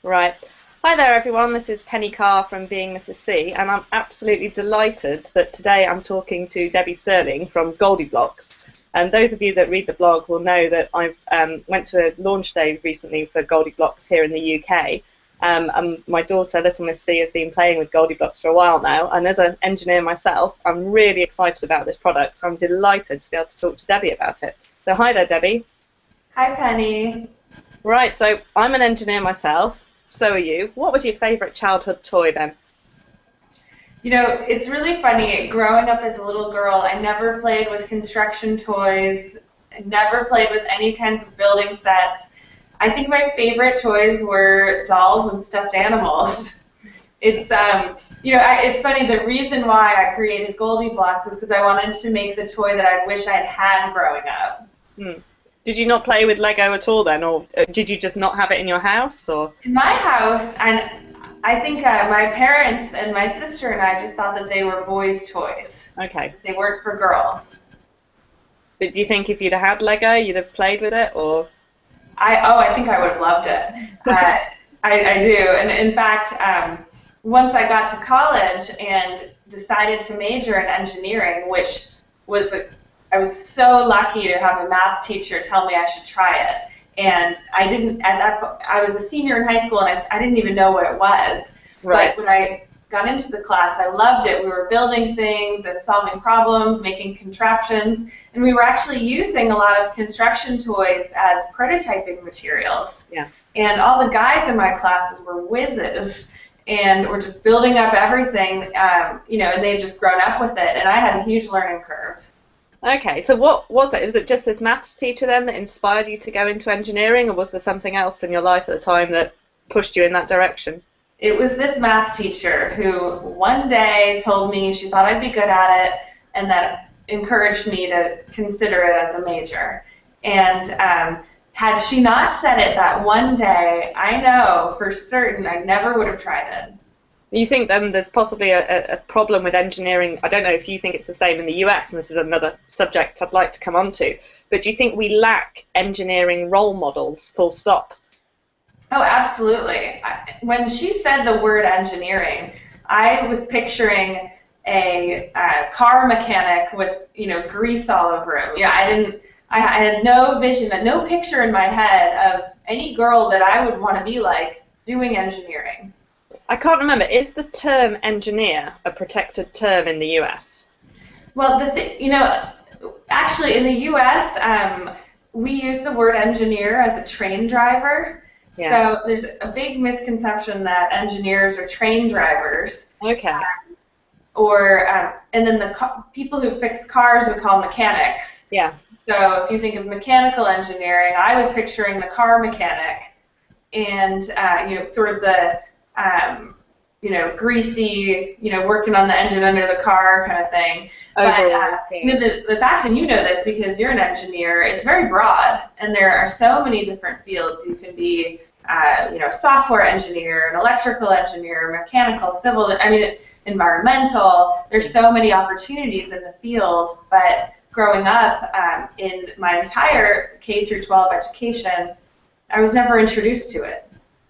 Right. Hi there, everyone. This is Penny Carr from Being Mrs. C, and I'm absolutely delighted that today I'm talking to Debbie Sterling from GoldieBlox. And those of you that read the blog will know that I've went to a launch day recently for GoldieBlox here in the UK. And my daughter, Little Miss C, has been playing with GoldieBlox for a while now. And as an engineer myself, I'm really excited about this product. So I'm delighted to be able to talk to Debbie about it. So hi there, Debbie. Hi, Penny. Right, so I'm an engineer myself. So are you. What was your favourite childhood toy then? You know, it's really funny. Growing up as a little girl, I never played with construction toys. I never played with any kinds of building sets. I think my favorite toys were dolls and stuffed animals. It's it's funny. The reason why I created GoldieBlox is because I wanted to make the toy that I wish I'd had growing up. Hmm. Did you not play with Lego at all then, or did you just not have it in your house, or? In my house, and I think my parents and my sister and I just thought that they were boys' toys. Okay. They weren't for girls. But do you think if you'd have had Lego, you'd have played with it, or? I think I would have loved it. I do, and in fact, once I got to college and decided to major in engineering, which was I was so lucky to have a math teacher tell me I should try it. And I didn't, at that point, I was a senior in high school and I didn't even know what it was. Right. But when I got into the class, I loved it. We were building things and solving problems, making contraptions, and we were actually using a lot of construction toys as prototyping materials. Yeah. And all the guys in my classes were whizzes and were just building up everything, and they had just grown up with it, and I had a huge learning curve. Okay, so what was it? Was it just this maths teacher then that inspired you to go into engineering, or was there something else in your life at the time that pushed you in that direction? It was this math teacher who one day told me she thought I'd be good at it and that encouraged me to consider it as a major. And had she not said it that one day, I know for certain I never would have tried it. You think then there's possibly a problem with engineering? I don't know if you think it's the same in the US, and this is another subject I'd like to come on to, but do you think we lack engineering role models, full stop? Oh, absolutely. When she said the word engineering, I was picturing a car mechanic with, grease all over him. I had no vision, no picture in my head of any girl that I would want to be like doing engineering. I can't remember. Is the term engineer a protected term in the US? Well, actually in the US, we use the word engineer as a train driver. Yeah. So there's a big misconception that engineers are train drivers. Okay. And then the people who fix cars we call mechanics. Yeah. So if you think of mechanical engineering, I was picturing the car mechanic, and sort of the greasy, working on the engine under the car kind of thing. But the fact, and you know this because you're an engineer, it's very broad, and there are so many different fields. You can be, a software engineer, an electrical engineer, mechanical, civil. Environmental. There's so many opportunities in the field, but growing up in my entire K through 12 education, I was never introduced to it.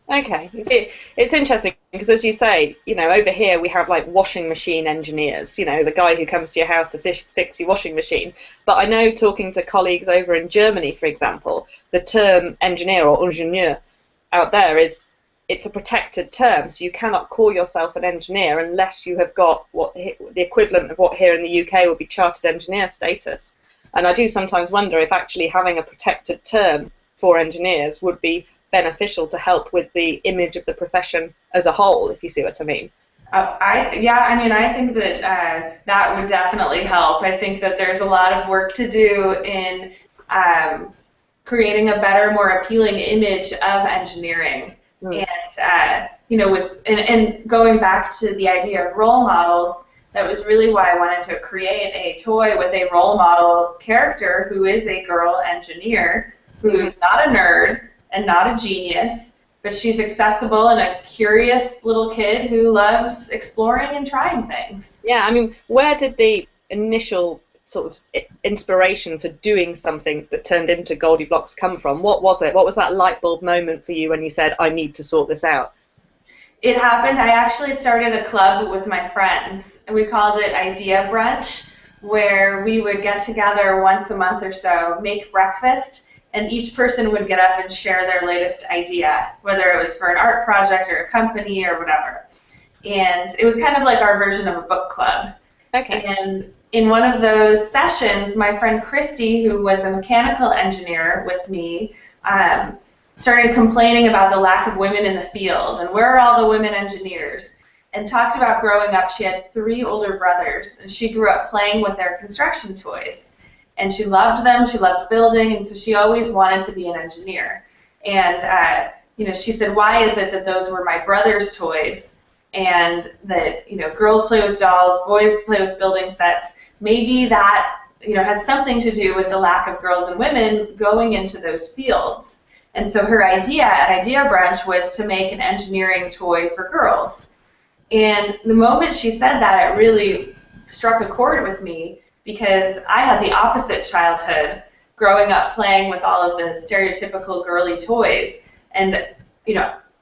Okay, it's interesting because, as you say, over here we have like washing machine engineers, the guy who comes to your house to fix your washing machine. But I know, talking to colleagues over in Germany, for example, the term engineer or ingenieur out there it's a protected term, so you cannot call yourself an engineer unless you have got the equivalent of what here in the UK would be chartered engineer status. And I do sometimes wonder if actually having a protected term for engineers would be beneficial to help with the image of the profession as a whole, if you see what I mean. I think that that would definitely help. I think that there's a lot of work to do in creating a better, more appealing image of engineering. And going back to the idea of role models, that was really why I wanted to create a toy with a role model character who is a girl engineer, who's not a nerd and not a genius, but she's accessible and a curious little kid who loves exploring and trying things. Yeah, where did the initial sort of inspiration for doing something that turned into GoldieBlox come from? What was it? What was that light bulb moment for you when you said, I need to sort this out? It happened, I actually started a club with my friends, and we called it Idea Brunch, where we would get together once a month or so, make breakfast, and each person would get up and share their latest idea, whether it was for an art project or a company or whatever. And it was kind of like our version of a book club. Okay. And in one of those sessions, my friend Christy, who was a mechanical engineer with me, started complaining about the lack of women in the field and where are all the women engineers, and talked about growing up. She had 3 older brothers, and she grew up playing with their construction toys. And she loved them, she loved building, and so she always wanted to be an engineer. And she said, why is it that those were my brother's toys, and that girls play with dolls, boys play with building sets? Maybe that has something to do with the lack of girls and women going into those fields. And so her idea at Idea Brunch was to make an engineering toy for girls. And the moment she said that, it really struck a chord with me, because I had the opposite childhood, growing up playing with all of the stereotypical girly toys. And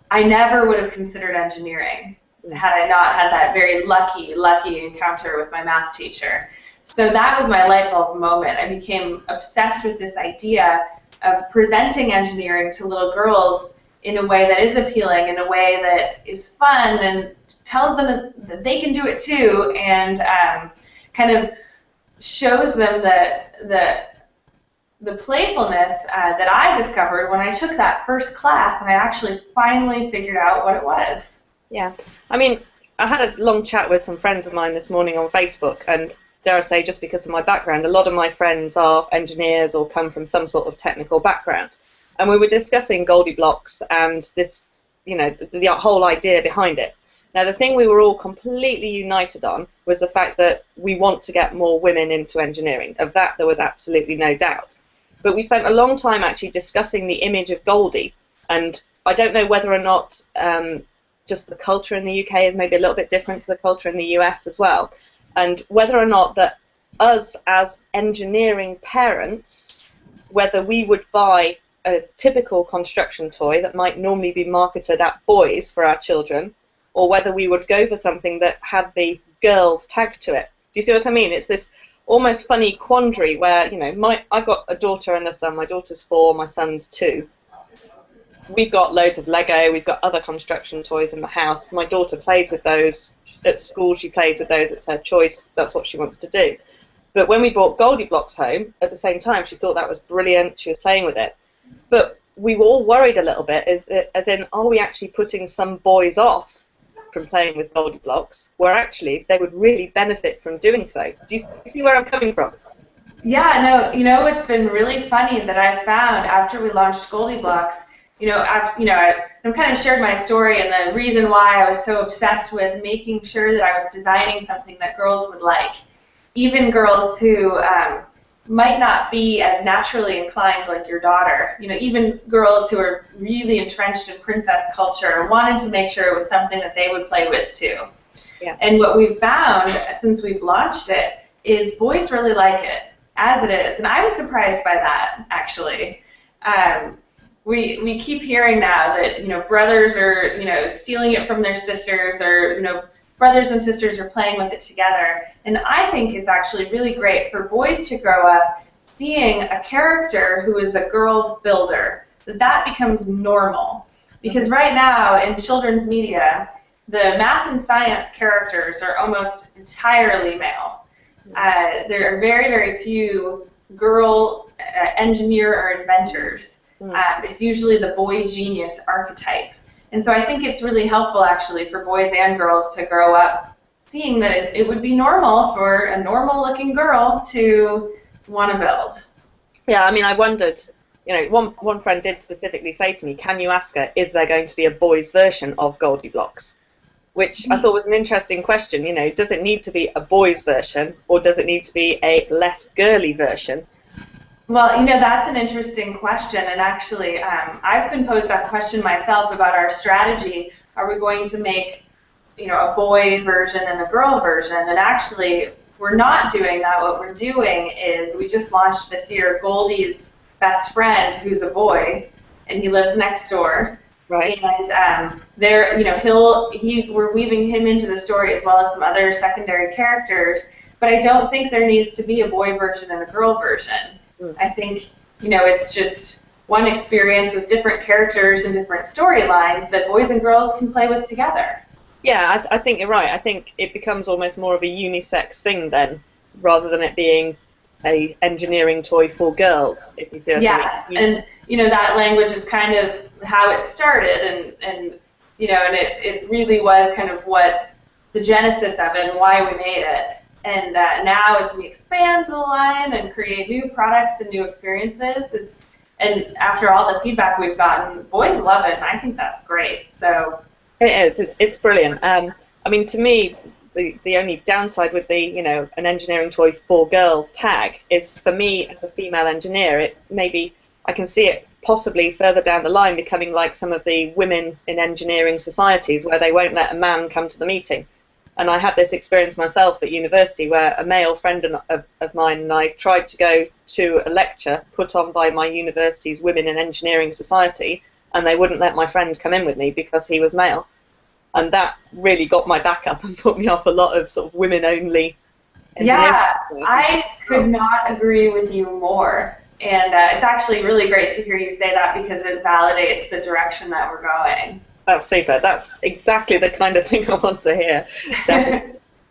I never would have considered engineering had I not had that very lucky encounter with my math teacher. So that was my light bulb moment. I became obsessed with this idea of presenting engineering to little girls in a way that is appealing, in a way that is fun and tells them that they can do it too, and kind of shows them the playfulness that I discovered when I took that first class, and I actually finally figured out what it was. Yeah, I mean, I had a long chat with some friends of mine this morning on Facebook, and dare I say, just because of my background, a lot of my friends are engineers or come from some sort of technical background. And we were discussing GoldieBlox and this, the whole idea behind it. Now, the thing we were all completely united on was the fact that we want to get more women into engineering. Of that, there was absolutely no doubt. But we spent a long time actually discussing the image of Goldie, and I don't know whether or not just the culture in the UK is maybe a little bit different to the culture in the US as well, and whether or not that us as engineering parents, whether we would buy a typical construction toy that might normally be marketed at boys for our children, or whether we would go for something that had the girls tag to it. Do you see what I mean? It's this almost funny quandary where, I've got a daughter and a son. My daughter's 4, my son's 2. We've got loads of Lego, we've got other construction toys in the house. My daughter plays with those. At school she plays with those, it's her choice, that's what she wants to do. But when we brought GoldieBlox home, at the same time, she thought that was brilliant, she was playing with it. But we were all worried a little bit, as in, are we actually putting some boys off from playing with GoldieBlox, where actually they would really benefit from doing so? Do you see where I'm coming from? Yeah, no, what's been really funny that I've found after we launched GoldieBlox, I've kind of shared my story and the reason why I was so obsessed with making sure that I was designing something that girls would like, even girls who might not be as naturally inclined like your daughter. Even girls who are really entrenched in princess culture wanted to make sure it was something that they would play with too. Yeah. And what we've found since we've launched it is boys really like it as it is, and I was surprised by that actually. We keep hearing now that brothers are stealing it from their sisters, or brothers and sisters are playing with it together, and I think it's actually really great for boys to grow up seeing a character who is a girl builder, that becomes normal, because right now in children's media the math and science characters are almost entirely male. There are very, very few girl engineer or inventors. It's usually the boy genius archetype. And so I think it's really helpful actually for boys and girls to grow up seeing that it would be normal for a normal looking girl to want to build. Yeah, I mean, I wondered, one friend did specifically say to me, can you ask her, is there going to be a boys version of GoldieBlox? Which I thought was an interesting question. Does it need to be a boys version, or does it need to be a less girly version? Well, that's an interesting question, and actually I've been posed that question myself about our strategy. Are we going to make a boy version and a girl version? And actually we're not doing that. What we're doing is we just launched this year Goldie's best friend, who's a boy, and he lives next door. Right. And we're weaving him into the story as well as some other secondary characters. But I don't think there needs to be a boy version and a girl version. I think, it's just one experience with different characters and different storylines that boys and girls can play with together. Yeah, I think you're right. I think it becomes almost more of a unisex thing then, rather than it being a engineering toy for girls, if you see what I mean. And that language is kind of how it started, and it really was kind of what the genesis of it and why we made it. And now as we expand the line and create new products and new experiences, and after all the feedback we've gotten, boys love it, and I think that's great. So it is. It's brilliant. I mean, to me, the only downside with the an engineering toy for girls tag is, for me as a female engineer, I can see it possibly further down the line becoming like some of the women in engineering societies where they won't let a man come to the meeting. And I had this experience myself at university where a male friend of mine and I tried to go to a lecture put on by my university's Women in Engineering Society, and they wouldn't let my friend come in with me because he was male. And that really got my back up and put me off a lot of sort of women-only engineering. Yeah, I could not agree with you more. And it's actually really great to hear you say that because it validates the direction that we're going. That's super. That's exactly the kind of thing I want to hear.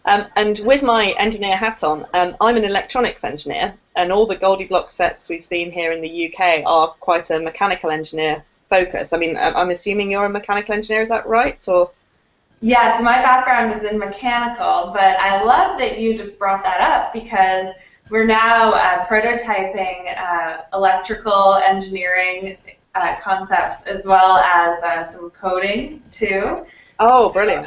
And with my engineer hat on, I'm an electronics engineer, and all the GoldieBlox sets we've seen here in the UK are quite a mechanical engineer focus. I mean, I'm assuming you're a mechanical engineer, is that right? Or? Yes, my background is in mechanical, but I love that you just brought that up because we're now prototyping electrical engineering concepts as well as some coding too. Oh, brilliant.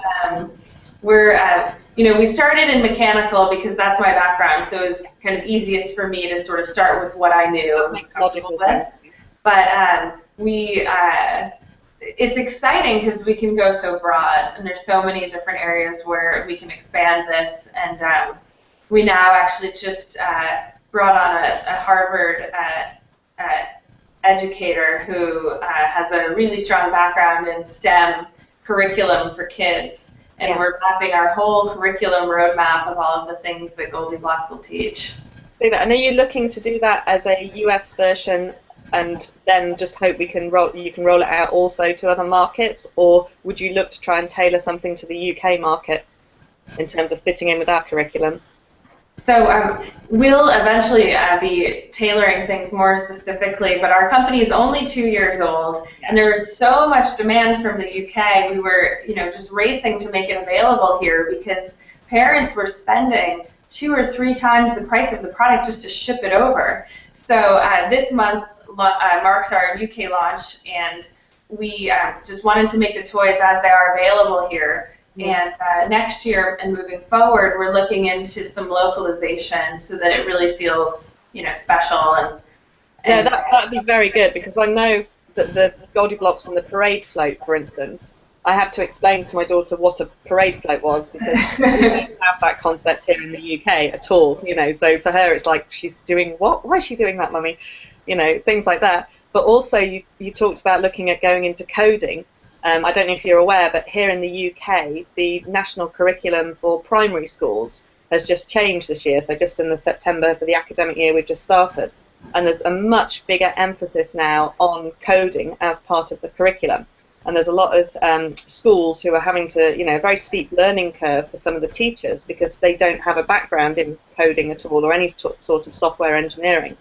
We started in mechanical because that's my background, so it was kind of easiest for me to sort of start with what I knew. Logical sense. But it's exciting because we can go so broad, and there's so many different areas where we can expand this, and we now actually just brought on a Harvard educator who has a really strong background in STEM curriculum for kids, and we're mapping our whole curriculum roadmap of all of the things that GoldieBlox will teach. And are you looking to do that as a US version and then just hope you can roll it out also to other markets, or would you look to try and tailor something to the UK market in terms of fitting in with our curriculum? So we'll eventually be tailoring things more specifically, but our company is only 2 years old, and there is so much demand from the UK. We were, just racing to make it available here because parents were spending 2 or 3 times the price of the product just to ship it over. So this month marks our UK launch, and we just wanted to make the toys as they are available here. And next year and moving forward, we're looking into some localization so that it really feels, special. And yeah, that would be very good, because I know that the GoldieBlox and the parade float, for instance, I had to explain to my daughter what a parade float was because we don't have that concept here in the UK at all. So for her it's like, she's doing what? Why is she doing that, mummy? Things like that. But also you talked about looking at going into coding. I don't know if you're aware, but here in the UK, the national curriculum for primary schools has just changed this year, so just in the September for the academic year we've just started. And there's a much bigger emphasis now on coding as part of the curriculum. And there's a lot of schools who are having to, a very steep learning curve for some of the teachers because they don't have a background in coding at all or any sort of software engineering.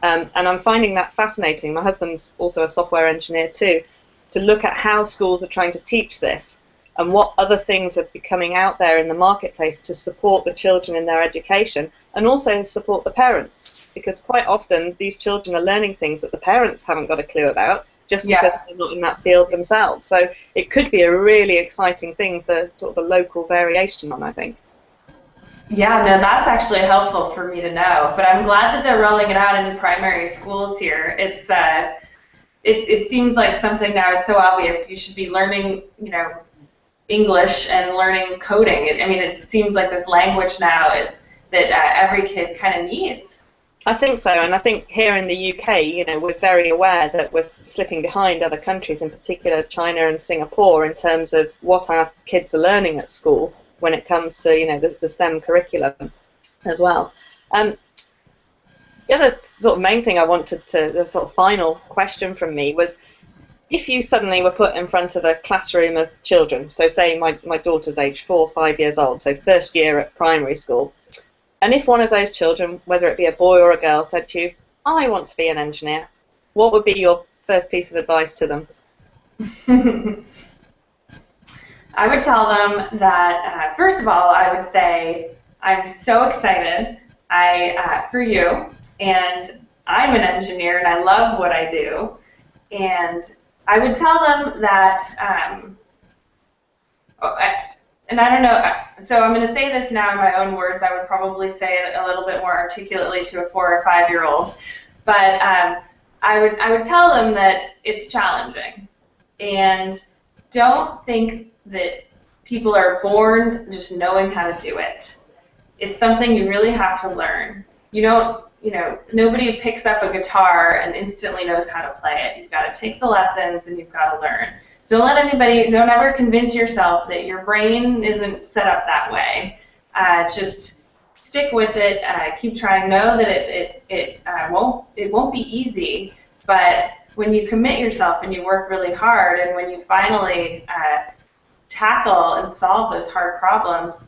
And I'm finding that fascinating. My husband's also a software engineer too, to look at how schools are trying to teach this and what other things are coming out there in the marketplace to support the children in their education and also support the parents, because quite often these children are learning things that the parents haven't got a clue about just because they're not in that field themselves. So it could be a really exciting thing for sort of a local variation on, I think. Yeah, no, that's actually helpful for me to know, but I'm glad that they're rolling it out into primary schools here. It seems like something now, it's so obvious. You should be learning, English and learning coding. It seems like this language now, that every kid kind of needs. I think so, and I think here in the UK, you know, we're very aware that we're slipping behind other countries, in particular China and Singapore, in terms of what our kids are learning at school when it comes to, you know, the STEM curriculum as well. The other sort of main thing I wanted to, the sort of final question from me was, if you suddenly were put in front of a classroom of children, so say my daughter's age 4 or 5 years old, so first year at primary school, and if one of those children, whether it be a boy or a girl, said to you, I want to be an engineer, what would be your first piece of advice to them? I would tell them that, first of all, I would say, I'm so excited for you, and I'm an engineer, and I love what I do. And I would tell them that, and I don't know, so I'm going to say this now in my own words. I would probably say it a little bit more articulately to a 4 or 5 year old, but I would tell them that it's challenging, and don't think that people are born just knowing how to do it. It's something you really have to learn. You don't, you know, nobody picks up a guitar and instantly knows how to play it. You've got to take the lessons and you've got to learn. So don't ever convince yourself that your brain isn't set up that way. Just stick with it. Keep trying. Know that it won't be easy, but when you commit yourself and you work really hard, and when you finally tackle and solve those hard problems,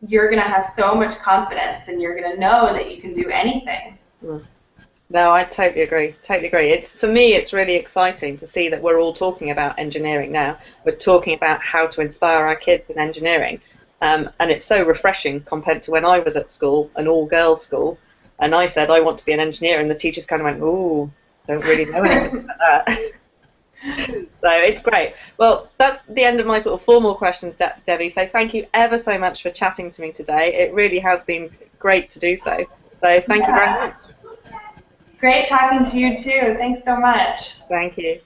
you're going to have so much confidence, and you're going to know that you can do anything. No, I totally agree. Totally agree. For me, it's really exciting to see that we're all talking about engineering now. We're talking about how to inspire our kids in engineering, and it's so refreshing compared to when I was at school, an all-girls school, and I said I want to be an engineer, and the teachers kind of went, "Ooh, don't really know anything about that." So it's great. Well, that's the end of my sort of formal questions, Debbie. So thank you ever so much for chatting to me today. It really has been great to do so. So thank you very much. Great talking to you too. Thanks so much. Thank you.